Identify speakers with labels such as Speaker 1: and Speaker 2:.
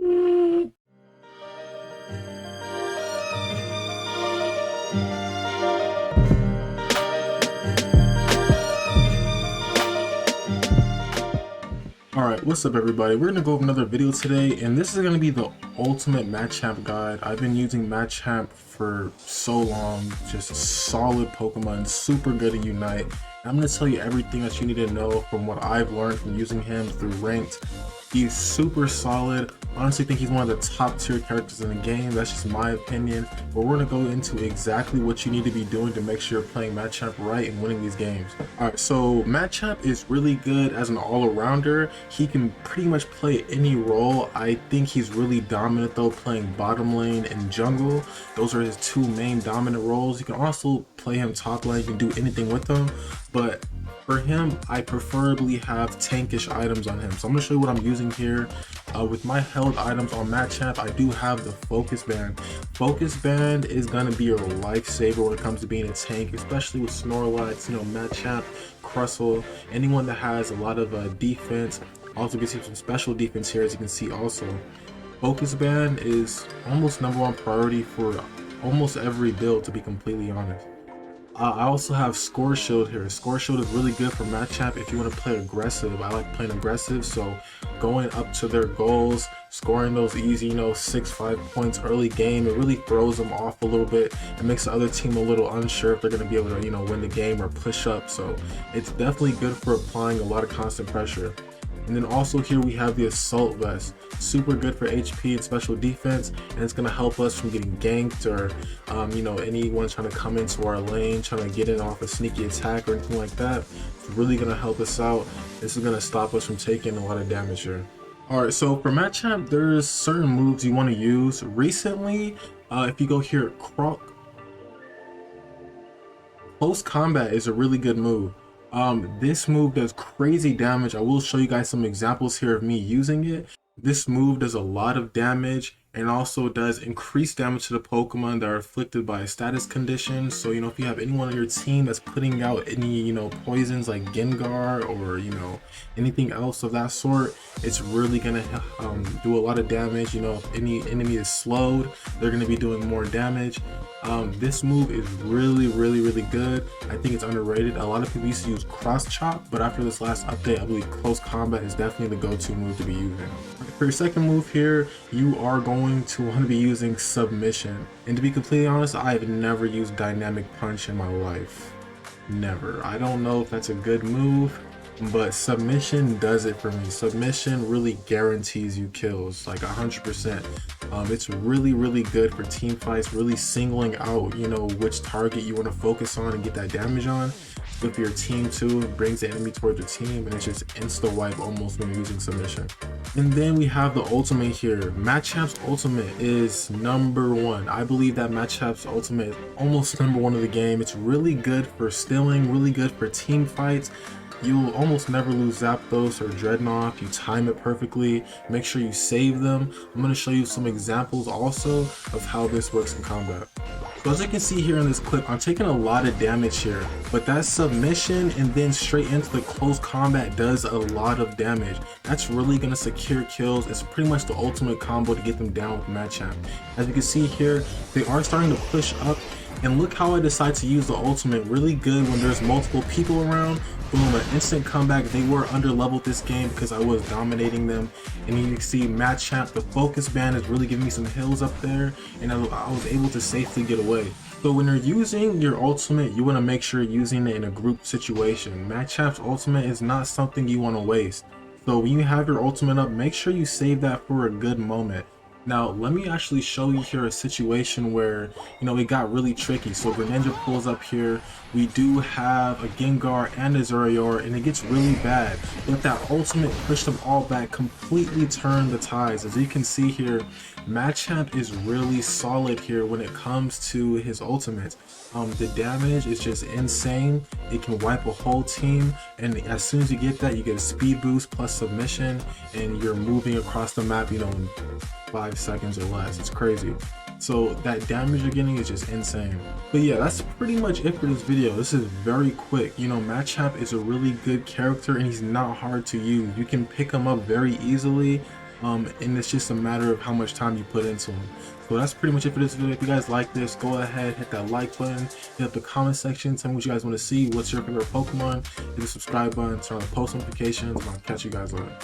Speaker 1: Alright, what's up everybody? We're going to go over another video today, and this is going to be the ultimate Machamp guide. I've been using Machamp for so long, just a solid Pokemon, super good at Unite. I'm going to tell you everything that you need to know from what I've learned from using him through Ranked. He's super solid. Honestly think he's one of the top tier characters in the game. That's just my opinion. But we're going to go into exactly what you need to be doing to make sure you're playing Machamp right and winning these games. Alright, so Machamp is really good as an all-arounder. He can pretty much play any role. I think he's really dominant though, playing bottom lane and jungle. Those are his two main dominant roles. You can also play him top lane. You can do anything with him. But for him, I preferably have tankish items on him. So I'm going to show you what I'm using here. With my held items on Machamp, I do have the Focus Band. Focus Band is going to be your lifesaver when it comes to being a tank, especially with Snorlax, Machamp, Crustle, anyone that has a lot of defense. Also gets you some special defense here, as you can see also. Focus Band is almost #1 priority for almost every build, to be completely honest. I also have Score Shield here. Score Shield is really good for Machamp if you want to play aggressive. I like playing aggressive, so going up to their goals, scoring those easy, 6-5 points early game, it really throws them off a little bit. It makes the other team a little unsure if they're going to be able to, win the game or push up. So it's definitely good for applying a lot of constant pressure. And then also here we have the Assault Vest. Super good for HP and special defense, and it's going to help us from getting ganked or anyone trying to come into our lane, trying to get in off a sneaky attack or anything like that. It's really going to help us out. This is going to stop us from taking a lot of damage here. Alright, so for Machamp, there's certain moves you want to use. Recently, if you go here, Close Combat is a really good move. This move does crazy damage. I will show you guys some examples here of me using it. This move does a lot of damage and also does increased damage to the Pokemon that are afflicted by a status condition. So, if you have anyone on your team that's putting out any, poisons like Gengar or, anything else of that sort, it's really gonna do a lot of damage. If any enemy is slowed, they're gonna be doing more damage. This move is really good. I think it's underrated. A lot of people used to use Cross Chop, but after this last update, I believe Close Combat is definitely the go-to move to be using. For your second move here, you are going to want to be using Submission. And to be completely honest, I have never used Dynamic Punch in my life. Never. I don't know if that's a good move, but Submission does it for me. Submission really guarantees you kills, like 100%. It's really good for team fights, really singling out, which target you want to focus on and get that damage on. With your team too, it brings the enemy towards the team, and it's just insta wipe almost when you're using Submission. And then we have the ultimate here. Machamp's ultimate is #1. I believe that Machamp's ultimate is almost #1 of the game. It's really good for stilling, really good for team fights. You'll almost never lose Zapdos or Dreadnought if you time it perfectly. Make sure you save them. I'm going to show you some examples also of how this works in combat. So as you can see here in this clip, I'm taking a lot of damage here, but that Submission and then straight into the Close Combat does a lot of damage. That's really going to secure kills. It's pretty much the ultimate combo to get them down with Machamp. As you can see here, they are starting to push up, and look how I decide to use the ultimate. Really good when there's multiple people around. Boom, an instant comeback. They were under leveled this game because I was dominating them. And you can see Machamp, the Focus Band is really giving me some hills up there, and I was able to safely get away. So when you're using your ultimate, you want to make sure you're using it in a group situation. Machamp's ultimate is not something you want to waste. So when you have your ultimate up, make sure you save that for a good moment. Now, let me actually show you here a situation where, it got really tricky. So Greninja pulls up here. We do have a Gengar and a Zeraora, and it gets really bad. But that ultimate pushed them all back, completely turned the tides. As you can see here, Machamp is really solid here when it comes to his ultimate. The damage is just insane. It can wipe a whole team, and as soon as you get that, you get a speed boost plus Submission, and you're moving across the map, in 5 seconds or less. It's crazy. So that damage you're getting is just insane. But yeah, that's pretty much it for this video. This is very quick. Machamp is a really good character, and he's not hard to use. You can pick him up very easily. and it's just a matter of how much time you put into them. So that's pretty much it for this video. If you guys like this, go ahead, hit that like button, hit up the comment section, tell me what you guys want to see, what's your favorite Pokemon, hit the subscribe button, turn on post notifications, and I'll catch you guys later.